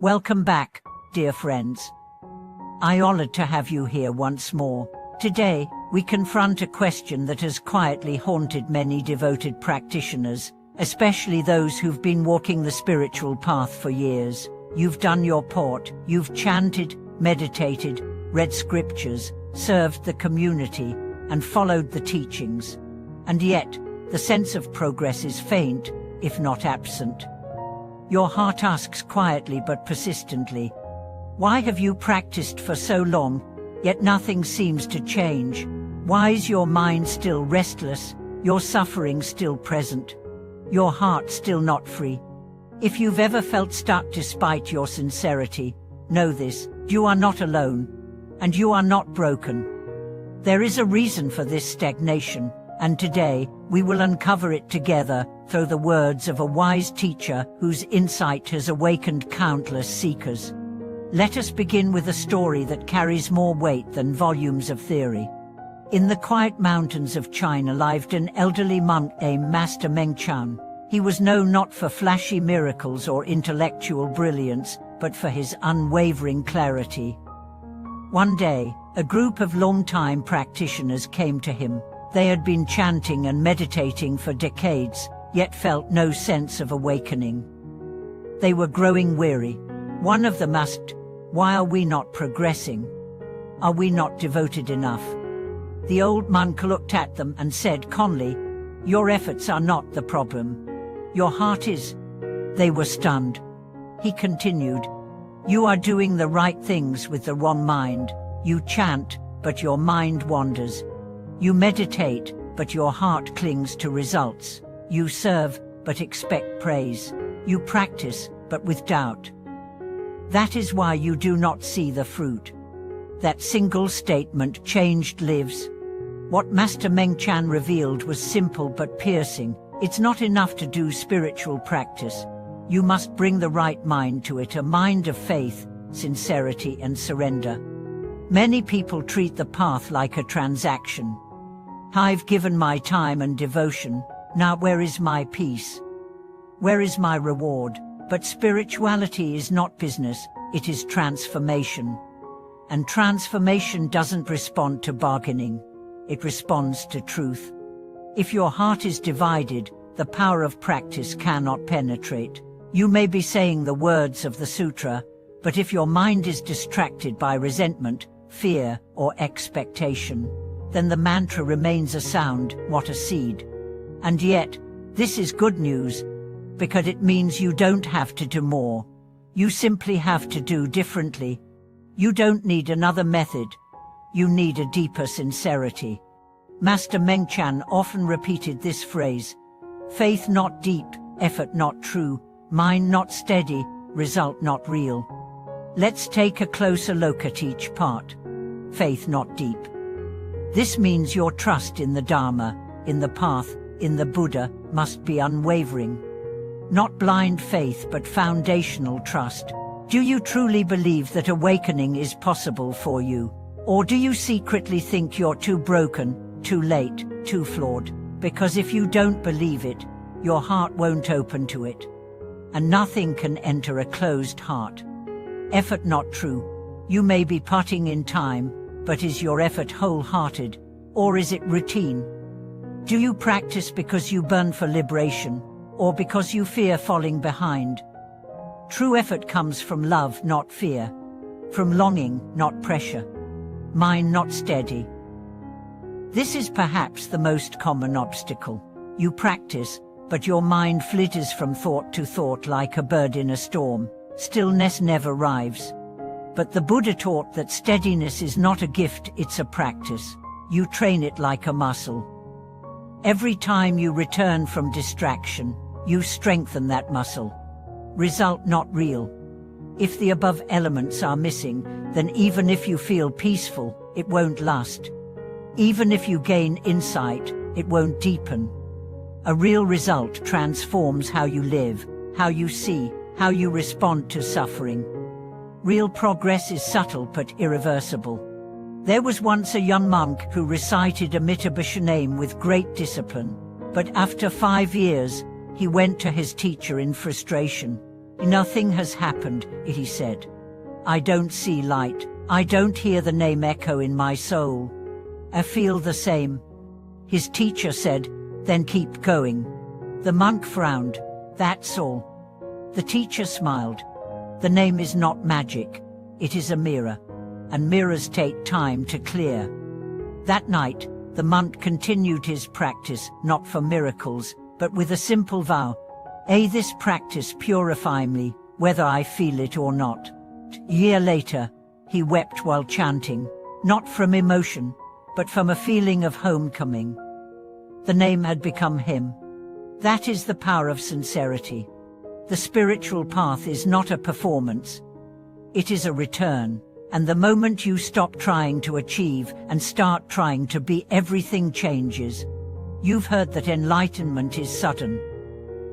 Welcome back, dear friends. I'm honored to have you here once more. Today, we confront a question that has quietly haunted many devoted practitioners, especially those who've been walking the spiritual path for years. You've done your part, you've chanted, meditated, read scriptures, served the community, and followed the teachings. And yet, the sense of progress is faint, if not absent. Your heart asks quietly but persistently, why have you practiced for so long, yet nothing seems to change? Why is your mind still restless, your suffering still present, your heart still not free? If you've ever felt stuck despite your sincerity, know this: you are not alone, and you are not broken. There is a reason for this stagnation, and today, we will uncover it together through the words of a wise teacher whose insight has awakened countless seekers. Let us begin with a story that carries more weight than volumes of theory. In the quiet mountains of China lived an elderly monk named Master Meng Chan. He was known not for flashy miracles or intellectual brilliance, but for his unwavering clarity. One day, a group of long-time practitioners came to him. They had been chanting and meditating for decades, yet felt no sense of awakening. They were growing weary. One of them asked, "Why are we not progressing? Are we not devoted enough?" The old monk looked at them and said calmly, "Your efforts are not the problem. Your heart is." They were stunned. He continued, "You are doing the right things with the wrong mind. You chant, but your mind wanders. You meditate, but your heart clings to results. You serve, but expect praise. You practice, but with doubt. That is why you do not see the fruit." That single statement changed lives. What Master Meng Chan revealed was simple but piercing. It's not enough to do spiritual practice. You must bring the right mind to it, a mind of faith, sincerity, and surrender. Many people treat the path like a transaction. I've given my time and devotion, now where is my peace? Where is my reward? But spirituality is not business, it is transformation. And transformation doesn't respond to bargaining, it responds to truth. If your heart is divided, the power of practice cannot penetrate. You may be saying the words of the sutra, but if your mind is distracted by resentment, fear, or expectation, then the mantra remains a sound, not a seed. And yet, this is good news, because it means you don't have to do more. You simply have to do differently. You don't need another method. You need a deeper sincerity. Master Meng Chan often repeated this phrase: faith not deep, effort not true, mind not steady, result not real. Let's take a closer look at each part. Faith not deep. This means your trust in the Dharma, in the path, in the Buddha, must be unwavering. Not blind faith but foundational trust. Do you truly believe that awakening is possible for you? Or do you secretly think you're too broken, too late, too flawed? Because if you don't believe it, your heart won't open to it. And nothing can enter a closed heart. Effort not true. You may be putting in time, but is your effort wholehearted, or is it routine? Do you practice because you burn for liberation, or because you fear falling behind? True effort comes from love, not fear. From longing, not pressure. Mind not steady. This is perhaps the most common obstacle. You practice, but your mind flitters from thought to thought like a bird in a storm. Stillness never arrives. But the Buddha taught that steadiness is not a gift, it's a practice. You train it like a muscle. Every time you return from distraction, you strengthen that muscle. Result not real. If the above elements are missing, then even if you feel peaceful, it won't last. Even if you gain insight, it won't deepen. A real result transforms how you live, how you see, how you respond to suffering. Real progress is subtle but irreversible. There was once a young monk who recited Amitabha name with great discipline, but after 5 years, he went to his teacher in frustration. Nothing has happened, he said. I don't see light. I don't hear the name echo in my soul. I feel the same. His teacher said, then keep going. The monk frowned. That's all. The teacher smiled. The name is not magic. It is a mirror. And mirrors take time to clear. That night, the monk continued his practice, not for miracles, but with a simple vow. This practice purify me, whether I feel it or not. A year later, he wept while chanting, not from emotion, but from a feeling of homecoming. The name had become him. That is the power of sincerity. The spiritual path is not a performance. It is a return, and the moment you stop trying to achieve and start trying to be, everything changes. You've heard that enlightenment is sudden.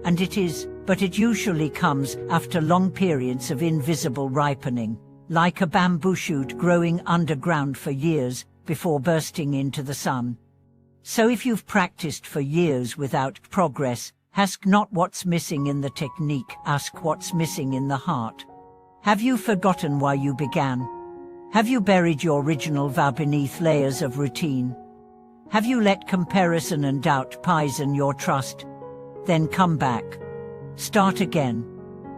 And it is, but it usually comes after long periods of invisible ripening, like a bamboo shoot growing underground for years before bursting into the sun. So if you've practiced for years without progress, ask not what's missing in the technique, ask what's missing in the heart. Have you forgotten why you began? Have you buried your original vow beneath layers of routine? Have you let comparison and doubt poison your trust? Then come back. Start again.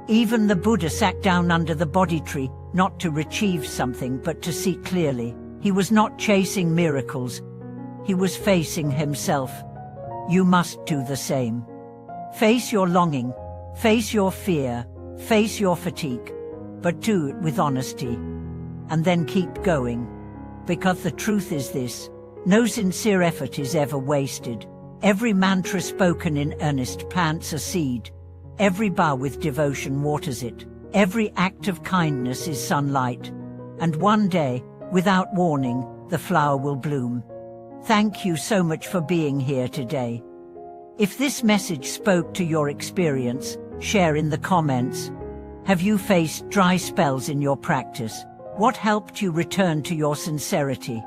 Even the Buddha sat down under the Bodhi tree, not to retrieve something but to see clearly. He was not chasing miracles. He was facing himself. You must do the same. Face your longing, face your fear, face your fatigue, but do it with honesty. And then keep going. Because the truth is this, no sincere effort is ever wasted. Every mantra spoken in earnest plants a seed. Every bow with devotion waters it. Every act of kindness is sunlight. And one day, without warning, the flower will bloom. Thank you so much for being here today. If this message spoke to your experience, share in the comments. Have you faced dry spells in your practice? What helped you return to your sincerity?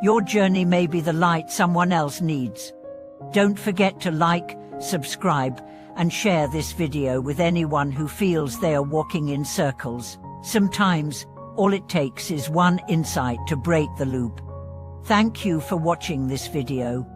Your journey may be the light someone else needs. Don't forget to like, subscribe, and share this video with anyone who feels they are walking in circles. Sometimes, all it takes is one insight to break the loop. Thank you for watching this video.